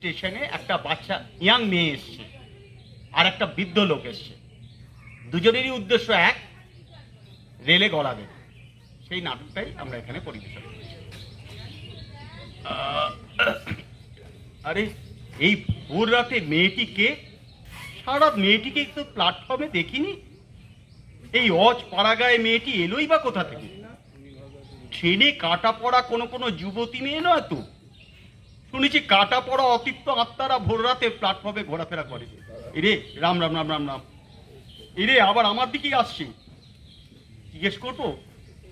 স্টেশনে একটা বাচ্চা ইয়াং মেয়ে এসছে আর একটা বৃদ্ধ লোক এসছে, দুজনেরই উদ্দেশ্য এক, রেলে গলা দেবে। সেই নাটকটাই আমরা এখানে পরিবেশন করছি। আরে এই ভোর রাতে মেয়েটিকে, সারা মেয়েটিকে তো প্ল্যাটফর্মে দেখিনি। এই অজ পাড়াগায়ে মেয়েটি এলোই বা কোথা থেকে? ট্রেনে কাটা পড়া কোনো যুবতী মেয়ে নয় তো। শুনেছি কাটা পড়া অতিপ্ত আত্মারা ভোর রাতে প্ল্যাটফর্মে ঘোরাফেরা করে। এরে রাম রাম রাম রাম রাম, এরে আবার আমার দিকেই আসছে। জিজ্ঞেস করবো,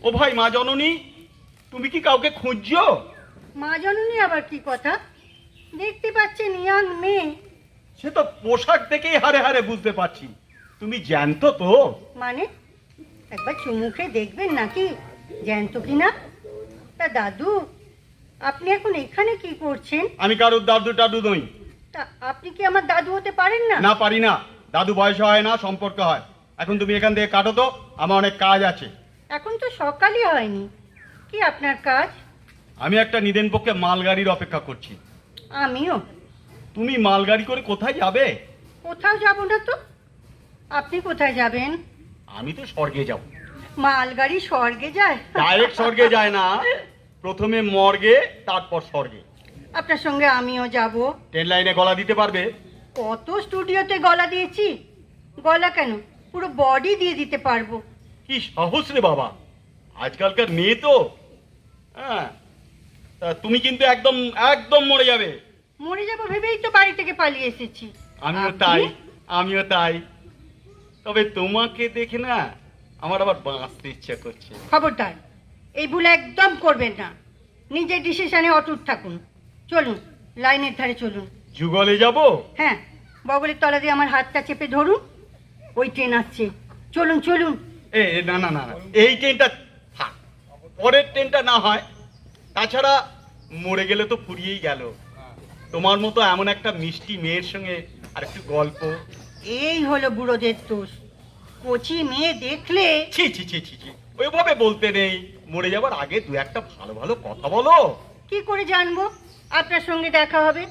ও ভাই মা জননী, তুমি কি কাউকে খুঁজছো? মা জননী আবার কি কথা? দেখতে পাচ্ছেন ইয়াং মেয়ে। সে তো পোশাক দেখেই হারে হারে বুঝতে পারছি। তুমি জ্যান্ত তো? মানে একবার চুমুখে দেখবেন নাকি জ্যান্ত কিনা। তা দাদু, আপনি এখন এখানে কি করছেন? আমি কারোর দাদু টাদু নই। তা আপনি কি আমার দাদু হতে পারেন না? না, পারি না। দাদু বয়স হয় না, সম্পর্ক হয়। এখন তুমি এখান থেকে কাটো তো, আমার অনেক কাজ আছে। এখন তো সকালই হয়নি। কি আপনার কাজ? আমি একটা নিদেন পক্ষে মালগাড়ির অপেক্ষা করছি। আমিও। তুমি মালগাড়ি করে কোথায় যাবে? কোথাও যাব না তো। আপনি কোথায় যাবেন? আমি তো স্বর্গে যাব। মালগাড়ি স্বর্গে যায়? ডাইরেক্ট স্বর্গে যায় না, প্রথমে মর্গে তারপর স্বর্গে। আপনার সঙ্গে আমিও যাব। ট্রেন লাইনে গলা দিতে পারবে? কত স্টুডিওতে গলা দিয়েছি। গলা কেন, পুরো বডি দিয়ে দিতে পারবো। কি সাহস রে বাবা, আজকালকার মেয়ে তো। হ্যাঁ, তা তুমি কিন্তু একদম একদম মরে যাবে। মরে যাবো ভেবেই তো বাড়ি থেকে পালিয়ে এসেছি। আমিও আপনি? তাই, আমিও তাই। তবে তোমাকে দেখে না আমার আবার বাঁচতে ইচ্ছা করছে। খবরদার, এই ভুল একদম করবেন না। নিজের ডিসিশনে অটুট থাকুন। চলুন, লাইনের ধারে চলুন। যুগলে যাব? হ্যাঁ, বগলের তলা দিয়ে আমার হাতটা চেপে ধরুন। ওই ট্রেন আসছে, চলুন চলুন। না না না না, এই ট্রেনটা থাক, পরের ট্রেনটা না হয়। তাছাড়া মরে গেলে তো ফুরিয়েই গেল। তোমার মতো এমন একটা মিষ্টি মেয়ের সঙ্গে আর একটু গল্প। এই হলো বুড়োদের দোষ। কচি মেয়ে দেখলে। ছি ছি ছি ছি ছি, ওইভাবে বলতে নেই। মরে যাবার আগে দু একটা ভালো ভালো কথা বলো। কি করে জানবো আপনার সঙ্গে দেখা হবে?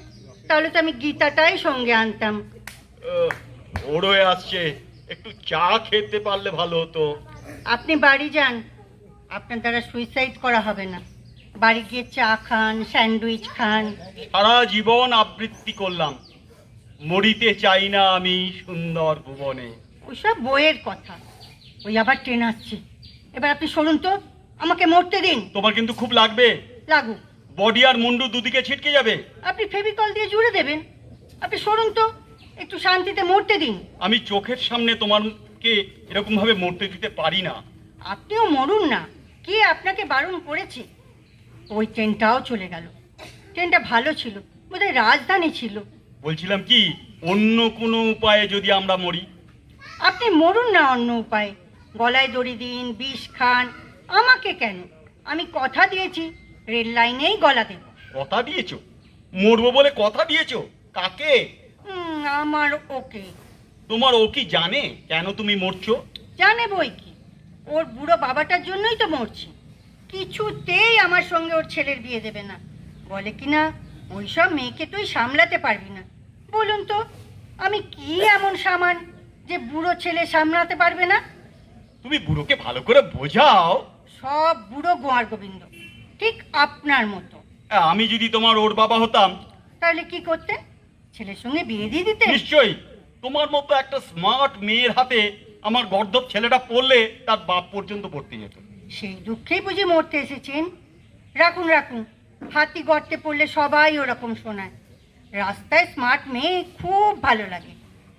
তাহলে তো আমি গীতাটাই সঙ্গে আনতাম। ভোর হয়ে আসছে, একটু চা খেতে পারলে ভালো হতো। আপনি বাড়ি যান, আপনার দ্বারা সুইসাইড করা হবে না। বাড়ি গিয়ে চা খান, স্যান্ডউইচ খান। সারা জীবন আবৃত্তি করলাম, মরিতে চাই না আমি সুন্দর ভুবনে। ওইসব বইয়ের কথা। ওই আবার ট্রেন আসছে। এবার আপনি সরুন তো, আমাকে মরতে দিন। তোমার কিন্তু খুব লাগবে। লাগুক। বডি আর মুন্ডু দুদিকে ছিটকে যাবে। আপনি ফেভিকল দিয়ে জুড়ে দেবেন। আপনি সরুন তো, একটু শান্তিতে মরতে দিন। আমি চোখের সামনে তোমাকে এরকম ভাবে মরতে দিতে পারি না। আপনিও মরুন না, কে আপনাকে বারণ করেছে? ওই ট্রেনটাও চলে গেল। ট্রেনটা ভালো ছিল, বোধহয় রাজধানী ছিল। বলছিলাম কি, অন্য কোনো উপায়ে যদি আমরা মরি? আপনি মরুন না অন্য উপায়ে। গলায় দড়ি দিন, বিষ খান। আমাকে কেন? আমি কথা দিয়েছি, রেল লাইনেই গলা দেব। কথা দিয়েছো? মরবো বলে কথা দিয়েছো? কাকে? আমার ওকে। তোমার ও কি জানে কেন তুমি মরছো? জানে বই কি, ওর বুড়ো বাবাটার জন্যই তো মরছি। কিছুতেই আমার সঙ্গে ওর ছেলের বিয়ে দেবে না। বলে কিনা ওইসব মেয়েকে তুই সামলাতে পারবি না। বলুন তো, আমি কি এমন সামান যে বুড়ো ছেলে সামলাতে পারবে না? তুমি বুড়োকে ভালো করে বোঝাও। সব বুড়ো গোয়ার গোবিন্দ, ঠিক আপনার মতো। আমি যদি তোমার ওর বাবা হতাম তাহলে কি করতেন? ছেলের সঙ্গে বিয়ে দিয়ে দিতেন? নিশ্চয়ই। তোমার মতো একটা স্মার্ট মেয়ের হাতে আমার গর্দভ ছেলেটা পড়লে তার বাপ পর্যন্ত পড়তে যেত। সেই দুঃখেই বুঝি মরতে এসেছেন? রাখুন রাখুন, হাতি গর্তে পড়লে সবাই ওরকম শোনায়। রাস্তায় স্মার্ট মেয়ে খুব ভালো লাগে।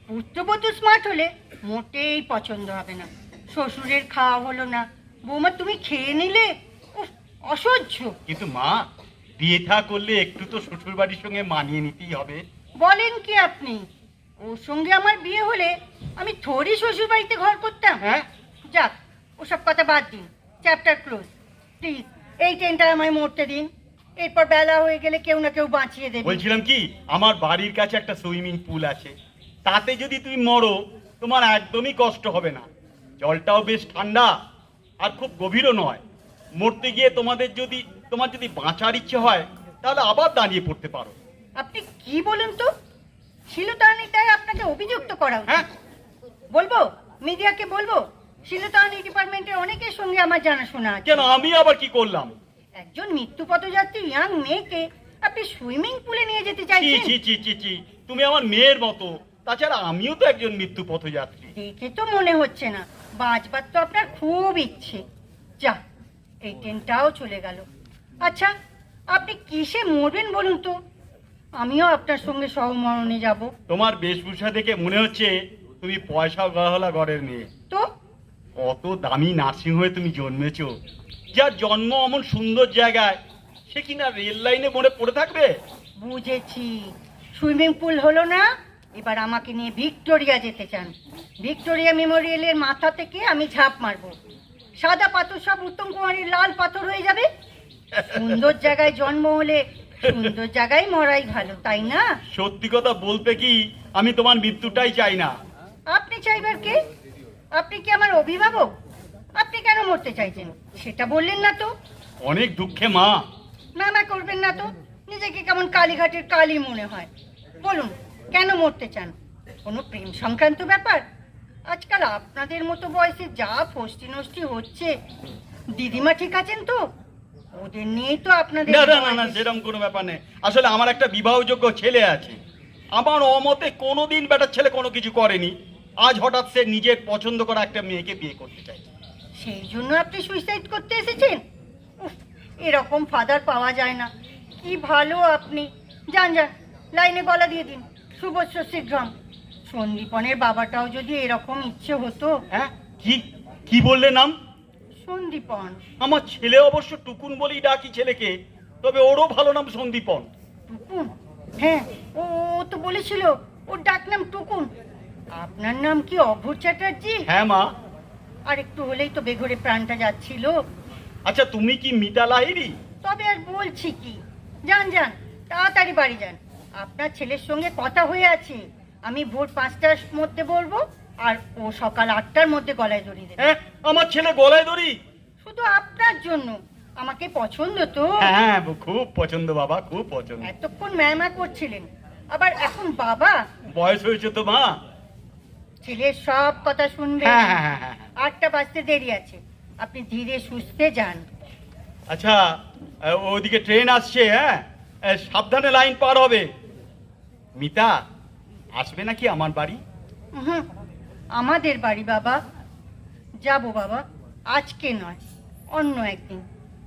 পুত্রবধূ স্মার্ট হলে মোটেই পছন্দ হবে না। শ্বশুরের খাওয়া হলো না, বৌমা তুমি খেয়ে নিলে, উফ, অসহ্য। কিন্তু মা, বিয়ে থা করলে একটু তো শ্বশুর বাড়ির সঙ্গে মানিয়ে নিতেই হবে। বলেন কি আপনি? ওর সঙ্গে আমার বিয়ে হলে আমি থোড়ি শ্বশুর বাড়িতে ঘর করতাম? হ্যাঁ, যাক, ওসব কথা বাদ দিন। Chapter close. প্লিজ এই ট্রেনটা আমায় মরতে দিন। এরপর বেলা হয়ে গেলে কেউ না কেউ বাঁচিয়ে দেবে। বলছিলাম কি, আমার বাড়ির কাছে একটা সুইমিং পুল আছে, তাতে যদি তুমি মরো তোমার একদমই কষ্ট হবে না। জলটাও বেশ ঠান্ডা আর খুব গভীরও নয়। মরতে গিয়ে তোমার যদি বাঁচার ইচ্ছে হয় তাহলে আবার দাঁড়িয়ে পড়তে পারো। আপনি কি বলুন তো? শিলতাহানিটাই আপনাকে অভিযুক্ত করা উচিত। হ্যাঁ, বলবো, মিডিয়াকে বলবো? শিলতাহানি ডিপার্টমেন্টের অনেকের সঙ্গে আমার জানাশোনা আছে। কেন আমি আবার কি করলাম? একজন মৃত্যু পথযাত্রী ইয়াং মেয়েকে আপনি সুইমিং পুলে নিয়ে যেতে ছি চাইছেন? ছি ছি ছি ছি, তুমি আমার মেয়ের মতো। তাছাড়া আমিও তো একজন মৃত্যু পথযাত্রী। দেখে তো মনে হচ্ছে না। বাঁচবার তো আপনার খুব ইচ্ছে। যা, এই ট্রেনটাও চলে গেল। আচ্ছা, আপনি কিসে মরবেন বলুন তো? আমিও আপনার সঙ্গে সহমরণে যাব। তোমার বেশভূষা দেখে মনে হচ্ছে তুমি পয়সা গহলা ঘরের মেয়ে। তো অত দামি নার্সিং হোমে তুমি জন্মেছো, যার জন্ম অমন সুন্দর জায়গায়, সে কিনা রেল লাইনে মরে পড়ে থাকবে? বুঝেছি, সুইমিং পুল হলো না, এবার আমাকে নিয়ে ভিক্টোরিয়া যেতে চান। ভিক্টোরিয়া মেমোরিয়ালের মাথা থেকে আমি ঝাঁপ মারবো। সাদা পাথর সব উত্তম কুমারীর লাল পাথর হয়ে যাবে। সুন্দর জায়গায় জন্ম হলে সুন্দর জায়গায় মরাই ভালো, তাই না? সত্যি কথা বলতে কি, আমি তোমার মৃত্যুটাই চাই না। আপনি চাইবার কে? আপনি কি আমার অভিভাবক? আপনি কেন মরতে চাইছেন সেটা বললেন না তো? অনেক দুঃখে মা। না করবেন না তো, নিজেকে কেমন কালীঘাটের কালী মনে হয়। বলুন, কেন মরতে চান? কোনো প্রেম সংক্রান্ত ব্যাপার? আজকাল আপনাদের মতো বয়সে যা ফষ্টি নষ্টি হচ্ছে, দিদিমা ঠিক আছেন তো? ওদের নিয়েই তো আপনাদের না না না না, সেরকম কোনো ব্যাপার নেই। আসলে আমার একটা বিবাহযোগ্য ছেলে আছে। আমার অমতে কোনোদিন বেটার ছেলে কোনো কিছু করেনি। আজ হঠাৎ সে নিজের পছন্দ করা একটা মেয়েকে বিয়ে করতে চাইছে। সেই জন্য আপনি সুইসাইড করতে এসেছেন? উফ, এরকম ফাদার পাওয়া যায় না। কি ভালো আপনি। যান যান, লাইনে গলা দিয়ে দিন। শুভস্য শীঘ্রম। সন্দীপনের বাবাটাও যদি এরকম ইচ্ছে হতো। হ্যাঁ, কি কি বললে নাম? সন্দীপন। আমার ছেলে অবশ্য টুকুন বলেই ডাকি ছেলেকে, তবে ওরও ভালো নাম সন্দীপন। টুকুন? হ্যাঁ, ও ও তো বলেছিল ওর ডাক নাম টুকুন। আপনার নাম কি অঘোর চ্যাটার্জি? হ্যাঁ মা। আর একটু হলেই তো বেঘরে প্রাণটা যাচ্ছিল। আচ্ছা, তুমি কি মিতা লাহিড়ী? তবে আর বলছি কি, যান যান, তাড়াতাড়ি বাড়ি যান। আপনার ছেলের সঙ্গে কথা হয়ে আছে। আমি ভোর 5টার মধ্যে বলবো, আর ও সকাল 8টার মধ্যে গলায় দড়ি দেবে। হ্যাঁ, আমার ছেলে গলায় দড়ি? শুধু আপনার জন্য। আমাকে পছন্দ তো? হ্যাঁ, খুব পছন্দ বাবা, খুব পছন্দ। এতক্ষণ ম্যামা করছিলেন, আবার এখন বাবা? বয়স হয়েছে তো মা। ছেলের সব কথা শুনবেন। হ্যাঁ হ্যাঁ হ্যাঁ হ্যাঁ। 8টা বাজতে দেরি আছে, আপনি ধীরে সুস্থে যান। আচ্ছা, ওদিকে ট্রেন আসছে। হ্যাঁ, সাবধানে লাইন পার হবে। মিতা আসবে নাকি আমার বাড়ি? হুম, আমাদের বাড়ি বাবা? যাবো বাবা, আজকে নয়, অন্য একদিন।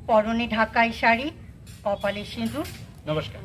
পরনে ঢাকাই শাড়ি, কপালে সিঁদুর। নমস্কার।